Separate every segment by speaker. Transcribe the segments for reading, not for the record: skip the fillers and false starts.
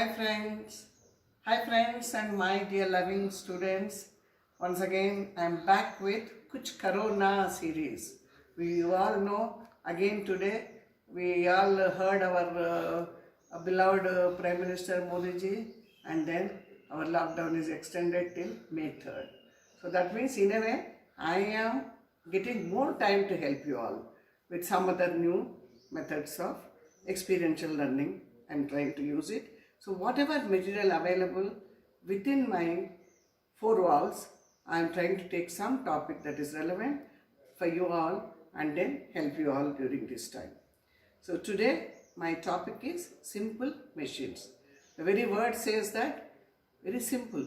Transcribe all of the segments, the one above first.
Speaker 1: Hi friends, and my dear loving students. Once again, I am back with kuch caronaa series. We all know again today. We all heard our beloved Prime Minister Modi ji, and then our lockdown is extended till May 3rd. So that means in a way I am getting more time to help you all with some other new methods of experiential learning. I am trying to use it. So whatever material available within my four walls, I am trying to take some topic that is relevant for you all and then help you all during this time. So today my topic is simple machines. The very word says that very simple,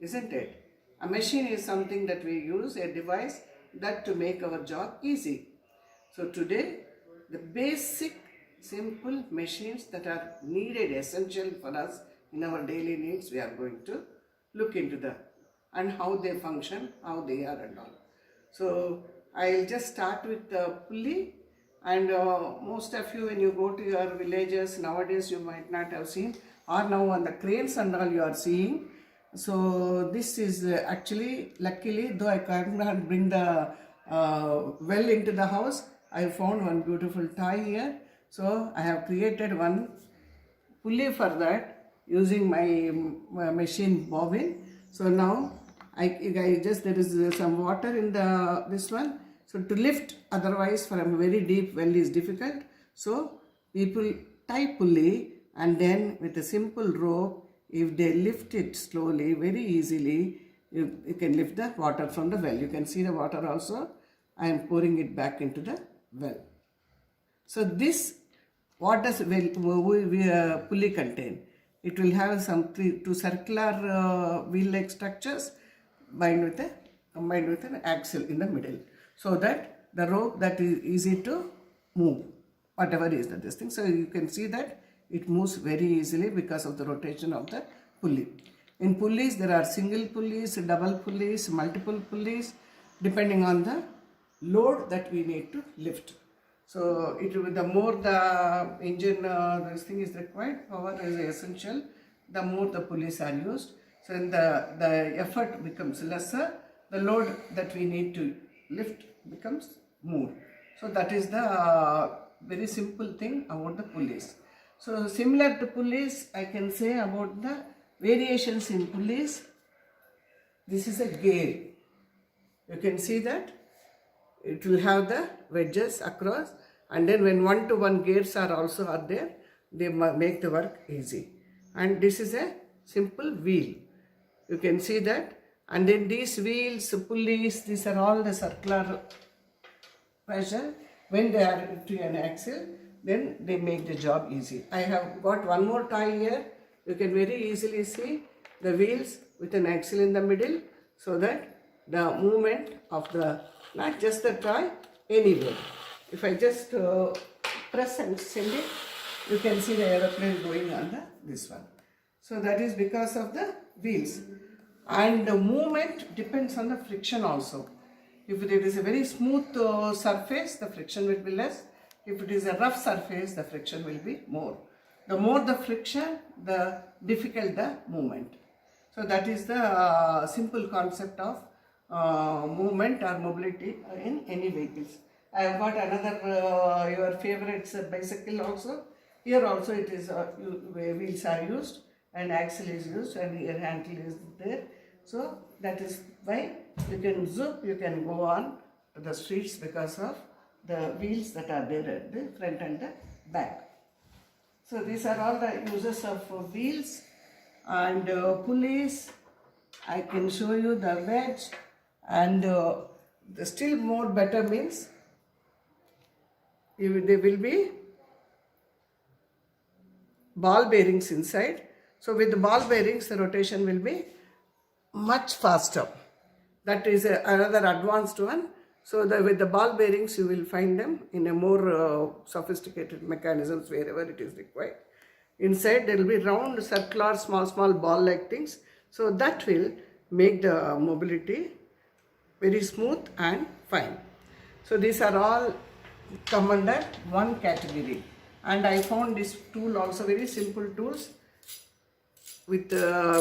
Speaker 1: isn't it? A machine is something that we use, a device that to make our job easy. So today the basic simple machines that are needed, essential for us in our daily needs, we are going to look into them and how they function, how they are and all. So I'll just start with the pulley, and most of you when you go to your villages nowadays you might not have seen, or now on the cranes and all you are seeing. So this is actually, luckily, though I cannot bring the well into the house, I found one beautiful toy here. So I have created one pulley for that using my machine bobbin. So now I just, there is some water in this one. So to lift, otherwise from a very deep well is difficult. So people tie pulley, and then with a simple rope, if they lift it slowly, very easily, you can lift the water from the well. You can see the water also. I am pouring it back into the well. So this, what does pulley contain? It will have some two circular wheel-like structures combined with an axle in the middle, so that the rope that is easy to move, whatever is this thing. So you can see that it moves very easily because of the rotation of the pulley. In pulleys there are single pulleys, double pulleys, multiple pulleys, depending on the load that we need to lift. So it will, the more the engine this thing is required, power is essential, the more the pulleys are used. So in the effort becomes lesser, the load that we need to lift becomes more. So that is the very simple thing about the pulleys. So similar to pulleys, I can say about the variations in pulleys. This is a gear. You can see that it will have the wedges across, and then when one-to-one gears are there, they make the work easy. And this is a simple wheel. You can see that. And then these wheels, pulleys, these are all the circular pressure. When they are to an axle, then they make the job easy. I have got one more toy here. You can very easily see the wheels with an axle in the middle, so that the movement of the, not just the toy, anywhere. If I just press and send it, you can see the aeroplane going on this one. So that is because of the wheels. And the movement depends on the friction also. If it is a very smooth surface, the friction will be less. If it is a rough surface, the friction will be more. The more the friction, the difficult the movement. So that is the simple concept of movement or mobility in any vehicles. I have got another your favorite bicycle also. Here also it is wheels are used and axle is used and rear handle is there. So that is why you can zoom, you can go on the streets because of the wheels that are there at the front and the back. So these are all the uses of wheels and pulleys. I can show you the wedge, and the still more better means there will be ball bearings inside. So with the ball bearings, the rotation will be much faster. That is another advanced one. So with the ball bearings, you will find them in a more sophisticated mechanisms wherever it is required. Inside there will be round, circular, small ball-like things. So that will make the mobility very smooth and fine. So these are all come under one category. And I found this tool also very simple tools. with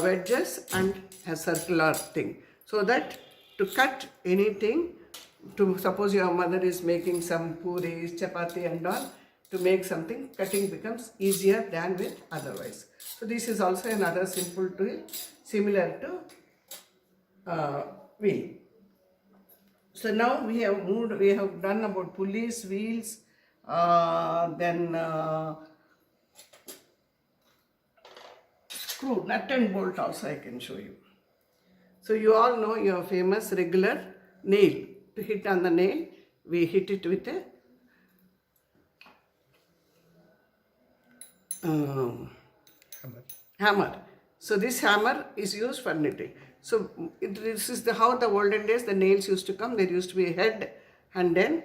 Speaker 1: wedges and a circular thing, so that to cut anything, to suppose your mother is making some puris, chapati and all, to make something, cutting becomes easier than with otherwise. So this is also another simple tool similar to wheel. So now we have moved, we have done about pulleys, wheels, then screw, nut and bolt also I can show you. So you all know your famous regular nail. To hit on the nail, we hit it with a hammer. So this hammer is used for knitting. So this is how the olden days the nails used to come. There used to be a head, and then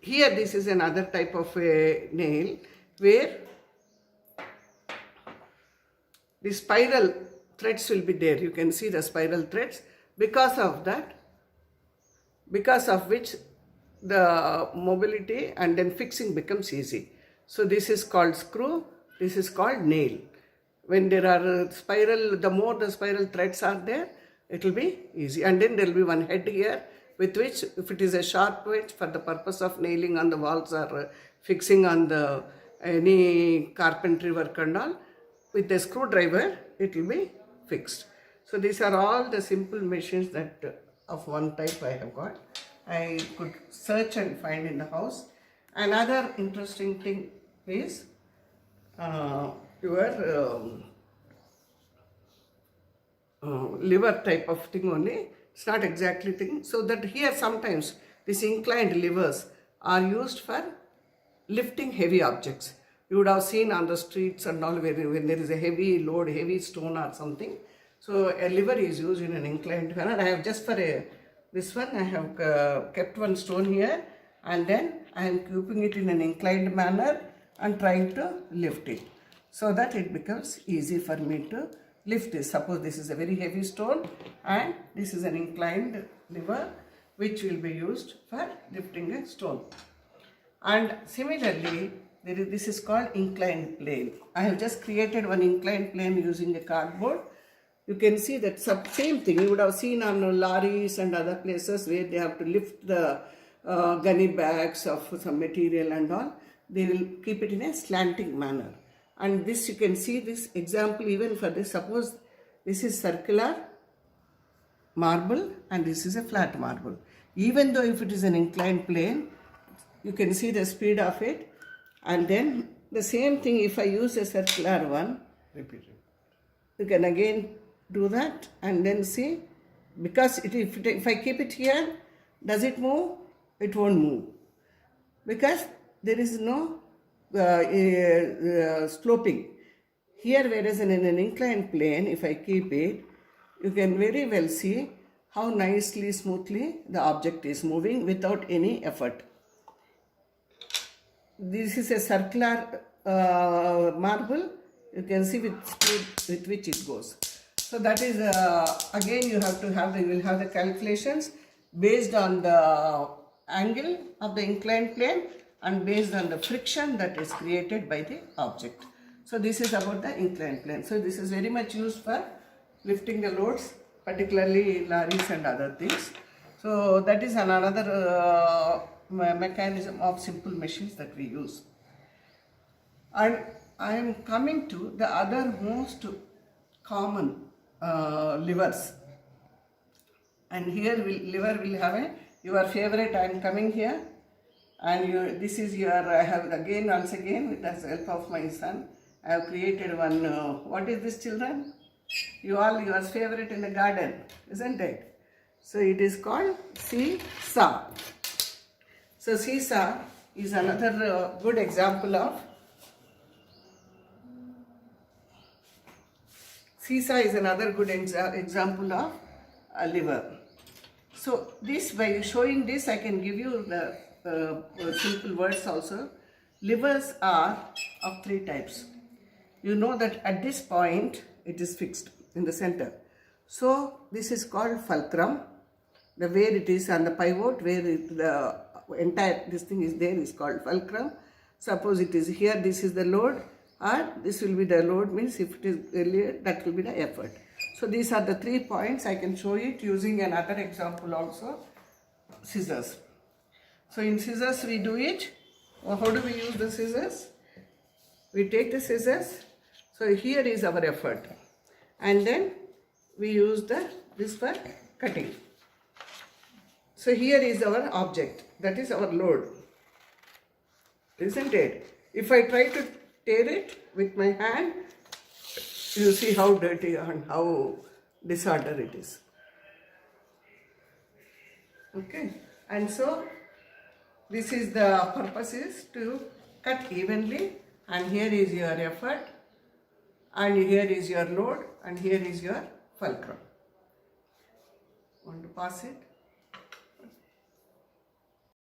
Speaker 1: here this is another type of a nail where the spiral threads will be there. You can see the spiral threads. Because of that, because of which the mobility and then fixing becomes easy. So this is called screw, this is called nail. When there are spiral, the more the spiral threads are there, it will be easy. And then there will be one head here with which, if it is a sharp edge for the purpose of nailing on the walls or fixing on the any carpentry work and all, with the screwdriver it will be fixed. So these are all the simple machines that of one type I have got. I could search and find in the house. Another interesting thing is your lever type of thing only. It's not exactly thing. So that here sometimes these inclined levers are used for lifting heavy objects. You would have seen on the streets and all when there is a heavy load, heavy stone or something. So a lever is used in an inclined manner. I have just for this one I have kept one stone here, and then I am keeping it in an inclined manner and trying to lift it, so that it becomes easy for me to lift this. Suppose this is a very heavy stone and this is an inclined lever which will be used for lifting a stone. And similarly, this is called inclined plane. I have just created one inclined plane using a cardboard. You can see that same thing you would have seen on lorries and other places where they have to lift the gunny bags of some material and all. They will keep it in a slanting manner. And this, you can see this example even for this. Suppose this is circular marble and this is a flat marble. Even though if it is an inclined plane, you can see the speed of it. And then the same thing, if I use a circular one, repeat it. You can again do that and then see, because if I keep it here, does it move? It won't move, because there is no sloping here, whereas in an inclined plane, if I keep it, you can very well see how nicely, smoothly the object is moving without any effort. This is a circular marble. You can see with speed with which it goes. So that is again you have to have you will have the calculations based on the angle of the inclined plane and based on the friction that is created by the object. So this is about the inclined plane. So this is very much used for lifting the loads, particularly lorries and other things. So that is another mechanism of simple machines that we use. And I am coming to the other most common levers. And here lever will have your favorite. I am coming here, and this is your, I have again once again with the help of my son, I have created one, what is this, children? Your favorite in the garden, isn't it? So it is called seesaw. So seesaw is another good example of example of a lever. So this, by showing this, I can give you the simple words also. Levers are of three types. You know that at this point it is fixed in the center. So this is called fulcrum. The where it is on the pivot, where the entire this thing is there, is called fulcrum. Suppose it is here, this is the load, or this will be the load, means if it is earlier, that will be the effort. So these are the 3 points. I can show it using another example also, scissors. So in scissors we do it. How do we use the scissors? We take the scissors. So here is our effort, and then we use this for cutting. So here is our object, that is our load, isn't it? If I try to tear it with my hand, you see how dirty and how disordered it is. Okay, and so this is the purpose, is to cut evenly, and here is your effort, and here is your load, and here is your fulcrum. Want to pass it?